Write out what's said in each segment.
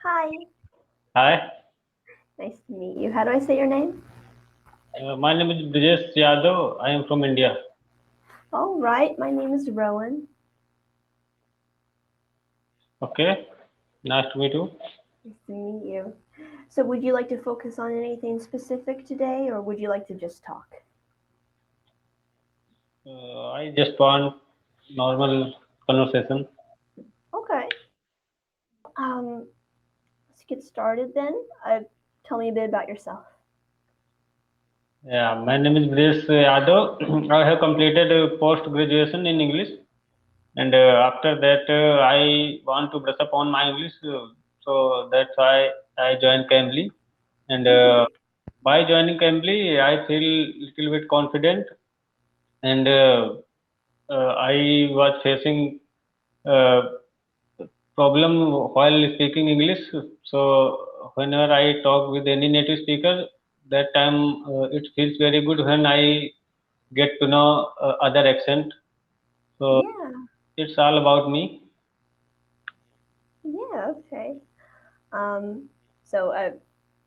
Hi, Hi, nice to meet you. How do I say your name? my name is Brijesh Yadav. I am from India. All right, my name is Rowan. Okay, nice to meet you. Nice to meet you. So, would you like to focus on anything specific today, or would you like to just talk? I just want normal conversation. Okay. Well, let's get started then. Tell me a bit about yourself. Yeah, my name is Brijesh Yadav. I have completed post graduation in English, and after that, I want to brush up on my English. So that's why I joined Cambly, and Mhm. by joining Cambly, I feel little bit confident, and I was facing. Uh, Problem while speaking English. So whenever I talk with any native speaker, that time it feels very good when I get to know other accent. So Yeah. it's all about me. Yeah. Okay. Um. So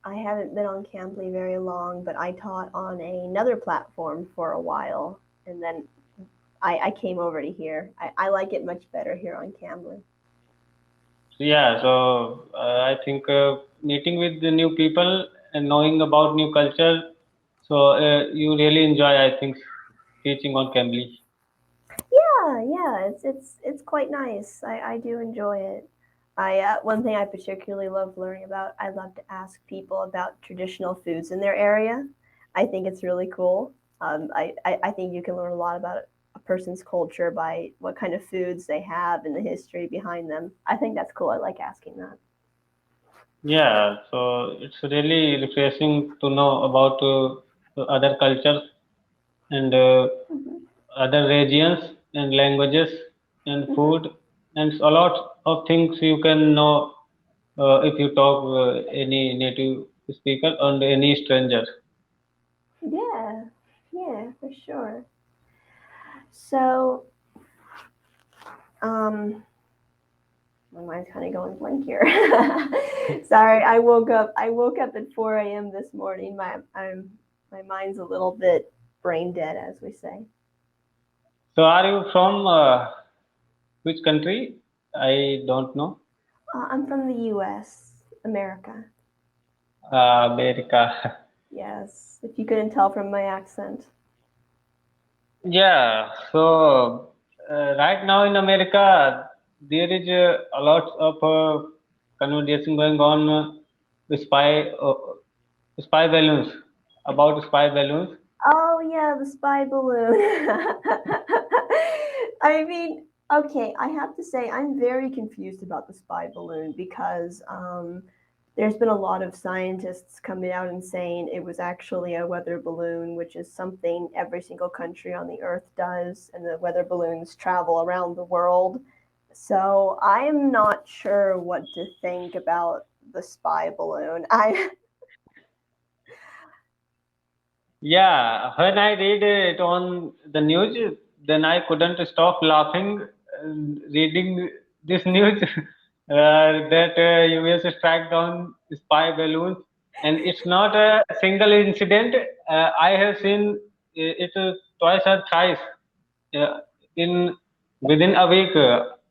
I haven't been on Cambly very long, but I taught on another platform for a while, and then I came over to here. I like it much better here on Cambly. So yeah, so I think meeting with the new people and knowing about new culture. So you really enjoy, I think, teaching on Cambly. Yeah, it's quite nice. I do enjoy it. I one thing I particularly love learning about. I love to ask people about traditional foods in their area. I think it's really cool. I think you can learn a lot about a person's culture by what kind of foods they have and the history behind them. I think that's cool. I like asking that. Yeah, so it's really refreshing to know about other cultures and Hmm. other regions and languages and Hmm. food and a lot of things you can know if you talk any native speaker and any stranger. Yeah, yeah, for sure. So, um, my mind's kind of going blank here. Sorry, I woke up. I woke up at 4 a.m. this morning. My mind's a little bit brain dead, as we say. So are you from which country? I don't know. I'm from the U.S., America. America. Yes, if you couldn't tell from my accent. Yeah, so right now in America, there is a lot of conversation going on spy balloons, about spy balloons. Oh yeah, the spy balloon. I mean, okay, I have to say I'm very confused about the spy balloon because there's been a lot of scientists coming out and saying it was actually a weather balloon, which is something every single country on the earth does, and the weather balloons travel around the world. So I am not sure what to think about the spy balloon. I Yeah, when I read it on the news, then I couldn't stop laughing reading this news that US struck down spy balloons, and it's not a single incident. I have seen it twice or thrice in within a week.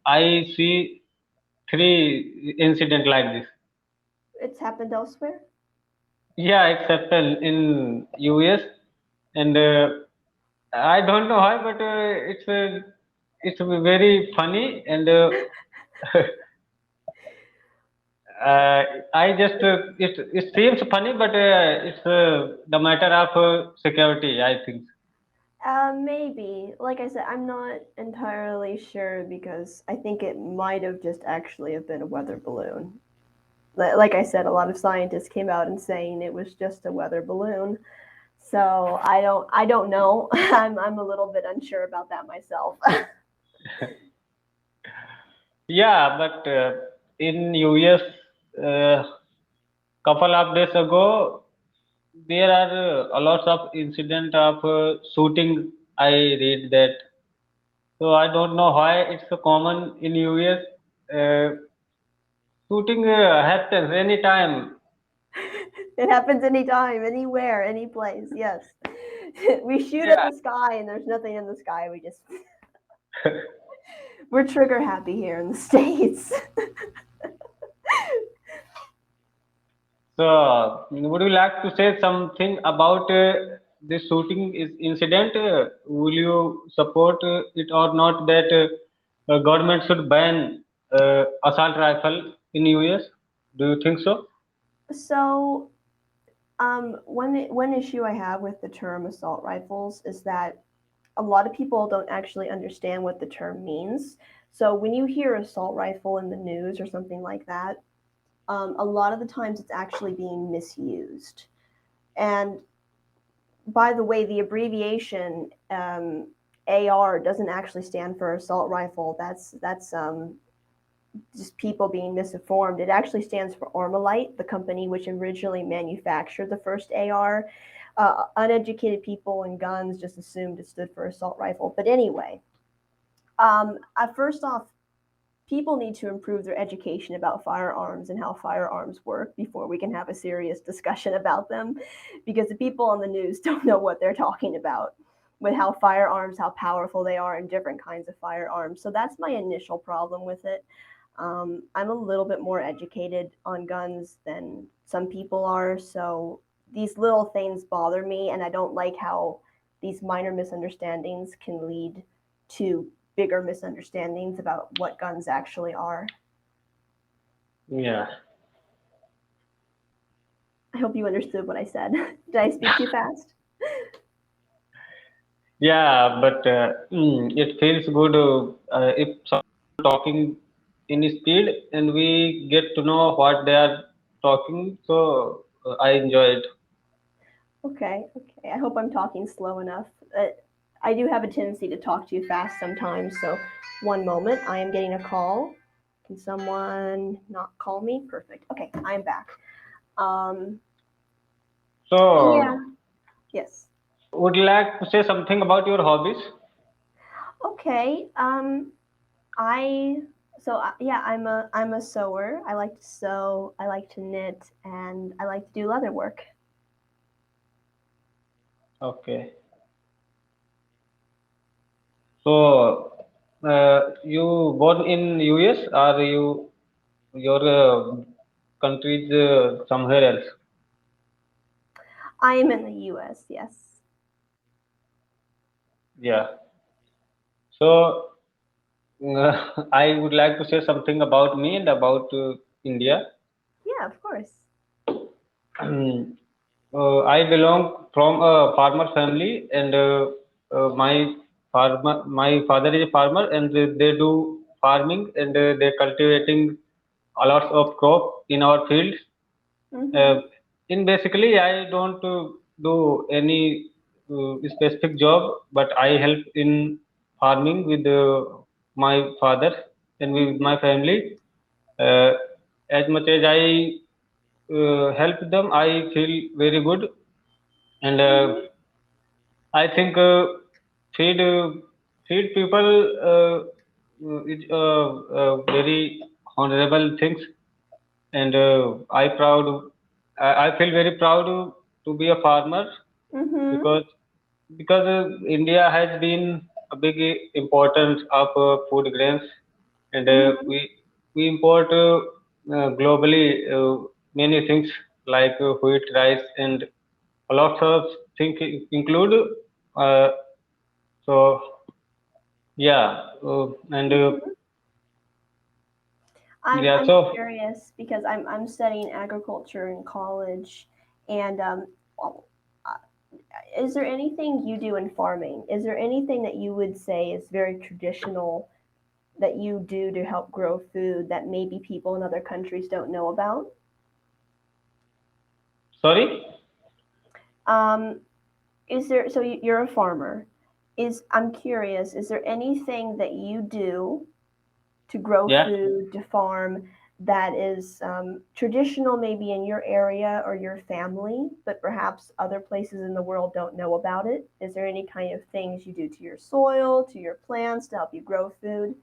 I see three incident like this. it's happened elsewhere. Yeah, except in US, and I don't know why, but it's very funny, and I just it seems funny, but it's the matter of security, I think. Maybe. Like I said, I'm not entirely sure because I think it might have just actually have been a weather balloon. Like I said, a lot of scientists came out and saying it was just a weather balloon. So I don't know. I'm a little bit unsure about that myself. Yeah, but in US, couple of days ago, there are a lot of incident of shooting. I read that. So I don't know why it's so common in US. Uh, shooting happens anytime. It happens anytime, anywhere, any place. Yes. We shoot at Yeah. the sky and there's nothing in the sky. We just we're trigger happy here in the states. So, would you like to say something about this shooting is incident? Will you support it or not that government should ban assault rifle in US? Do you think so? So, one issue I have with the term assault rifles is that a lot of people don't actually understand what the term means. So when you hear assault rifle in the news or something like that, a lot of the times it's actually being misused. And by the way, the abbreviation AR doesn't actually stand for assault rifle. That's just people being misinformed. It actually stands for Armalite, the company which originally manufactured the first AR. Uneducated people and guns just assumed it stood for assault rifle. But anyway, first off, people need to improve their education about firearms and how firearms work before we can have a serious discussion about them, because the people on the news don't know what they're talking about with how firearms, how powerful they are, and different kinds of firearms. So that's my initial problem with it. I'm a little bit more educated on guns than some people are, so these little things bother me, and I don't like how these minor misunderstandings can lead to bigger misunderstandings about what guns actually are. Yeah. I hope you understood what I said. Did I speak too fast? Yeah, but it feels good if someone talking in speed and we get to know what they are talking. So I enjoy it. Okay, okay. I hope I'm talking slow enough. I do have a tendency to talk too fast sometimes, so one moment. I am getting a call. Can someone not call me? Perfect. Okay, I'm back. Um, yeah, So yes. would you like to say something about your hobbies? Okay. I yeah, I'm a sewer. I like to sew, I like to knit, and I like to do leather work. Okay. So you born in US or your country is somewhere else? I am in the U.S. Yes. Yeah. So I would like to say something about me and about India. Yeah, of course. I belong from a farmer family, and my father is a farmer, and they do farming, and they cultivating a lot of crop in our fields. Uh, Mhm. in basically, I don't do any specific job, but I help in farming with my father and with Mhm. my family. Uh, as much as I help them, I feel very good, and Mhm. I think feed feed people is very honorable things, and I feel very proud to be a farmer Mhm. because India has been a big importance of food grains, and Mhm. we import globally many things like wheat, rice, and a lot of things include. Uh, so yeah, and Mhm. yeah, I'm so curious because I'm studying agriculture in college, and well, uh, is there anything you do in farming? Is there anything that you would say is very traditional that you do to help grow food that maybe people in other countries don't know about? sorry, Um, is there so you're a farmer? Is I'm curious, is there anything that you do to grow yeah. food, to farm, that is traditional maybe in your area or your family, but perhaps other places in the world don't know about it? Is there any kind of things you do to your soil, to your plants to help you grow food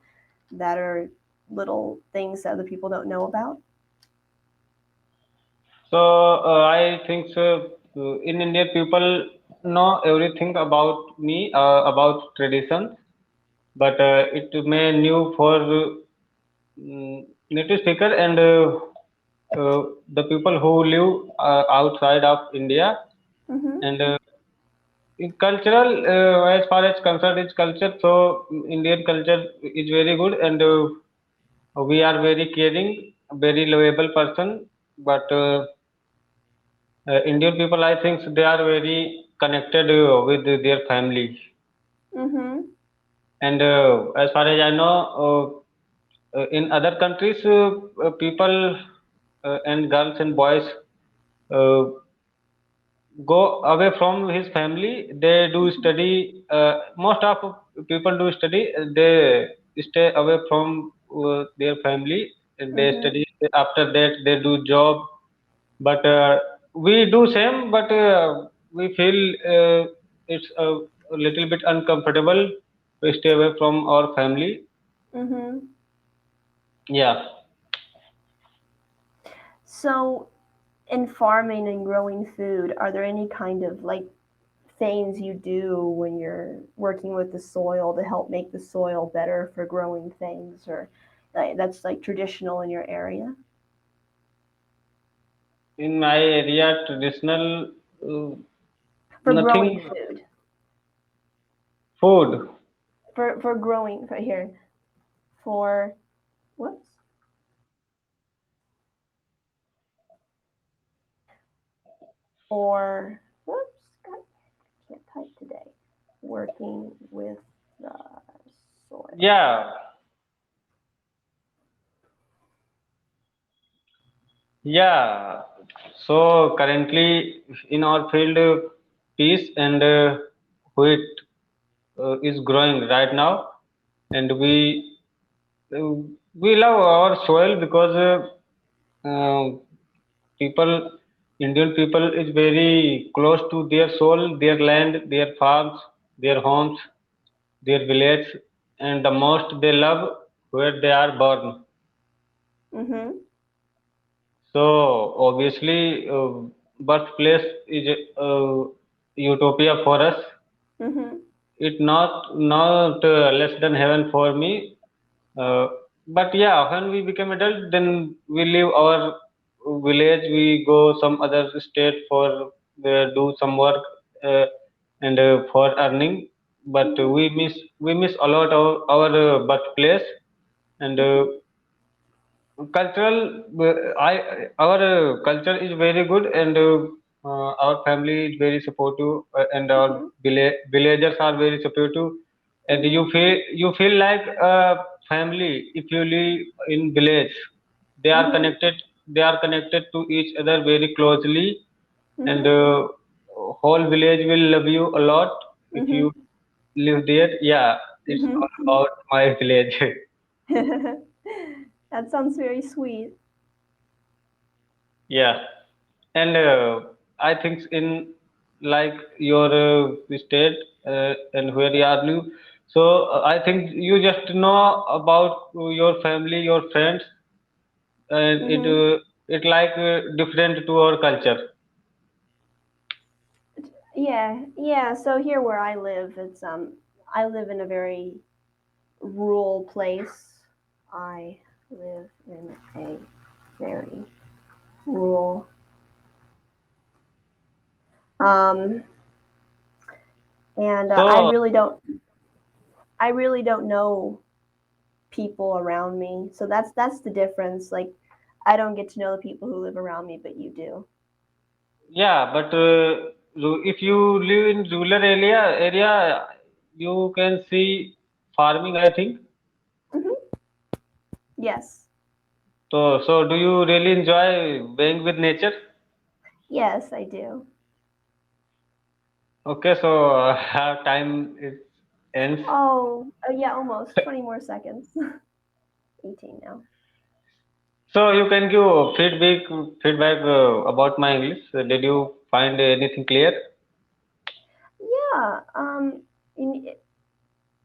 that are little things that other people don't know about? So I think so, in India people know everything about me, about traditions, but it may new for native speaker and the people who live outside of India. Mm-hmm. And in cultural, as far as concerned is culture, so Indian culture is very good, and we are very caring, very lovable person. But Indian people, I think they are very connected with their family. Mm-hmm. And as far as I know, in other countries, people and girls and boys uh, go away from his family. They do study. Most of people do study. They stay away from their family. And they Mm-hmm. study. After that, they do job. But we do same. But we feel it's a little bit uncomfortable to stay away from our family. Mm-hmm. Yeah. So, in farming and growing food, are there any kind of like things you do when you're working with the soil to help make the soil better for growing things, or that's like traditional in your area In my area, traditional uh, for growing nothing food? food. For growing right here for whoops or whoops God, can't type today. Working with the soil. Yeah, yeah. So currently in our field, peas and wheat is growing right now, and uh, we love our soil because people, Indian people, is very close to their soul, their land, their farms, their homes, their village, and the most they love where they are born. Mhm. So obviously, birthplace is utopia for us. Mhm. It not less than heaven for me. Uh, but yeah, when we become adult, then we leave our village. We go some other state for do some work and for earning. But Mhm. we miss a lot of our birthplace and Mhm. cultural I our culture is very good and our family is very supportive and our Mhm. villagers are very supportive and Mhm. you feel like a family if you live in village. they are Mhm. connected they are connected to each other very closely and Mhm. whole village will love you a lot if you Mhm. live there. Yeah, it's Mhm. all about my village. That sounds very sweet. Yeah. And I think in like your state and where you are new, so I think you just know about your family, your friends, and Mhm. it like different to our culture. Yeah, yeah. So here where I live, it's I live in a very rural place. I live in a very rural. Um, and So I really don't know people around me. So that's the difference. Like, I don't get to know the people who live around me, but you do. yeah, but if you live in rural area, you can see farming, I think. Hmm. Yes, So do you really enjoy being with nature? yes, I do. Okay, so our time is ends. Oh, yeah, almost 20 more seconds. 18 now. So you can give feedback about my English. Did you find anything clear? Yeah, you,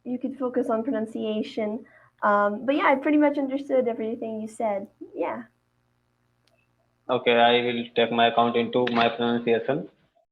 you could focus on pronunciation. But yeah, I pretty much understood everything you said. Yeah. Okay, I will take my account into my pronunciation.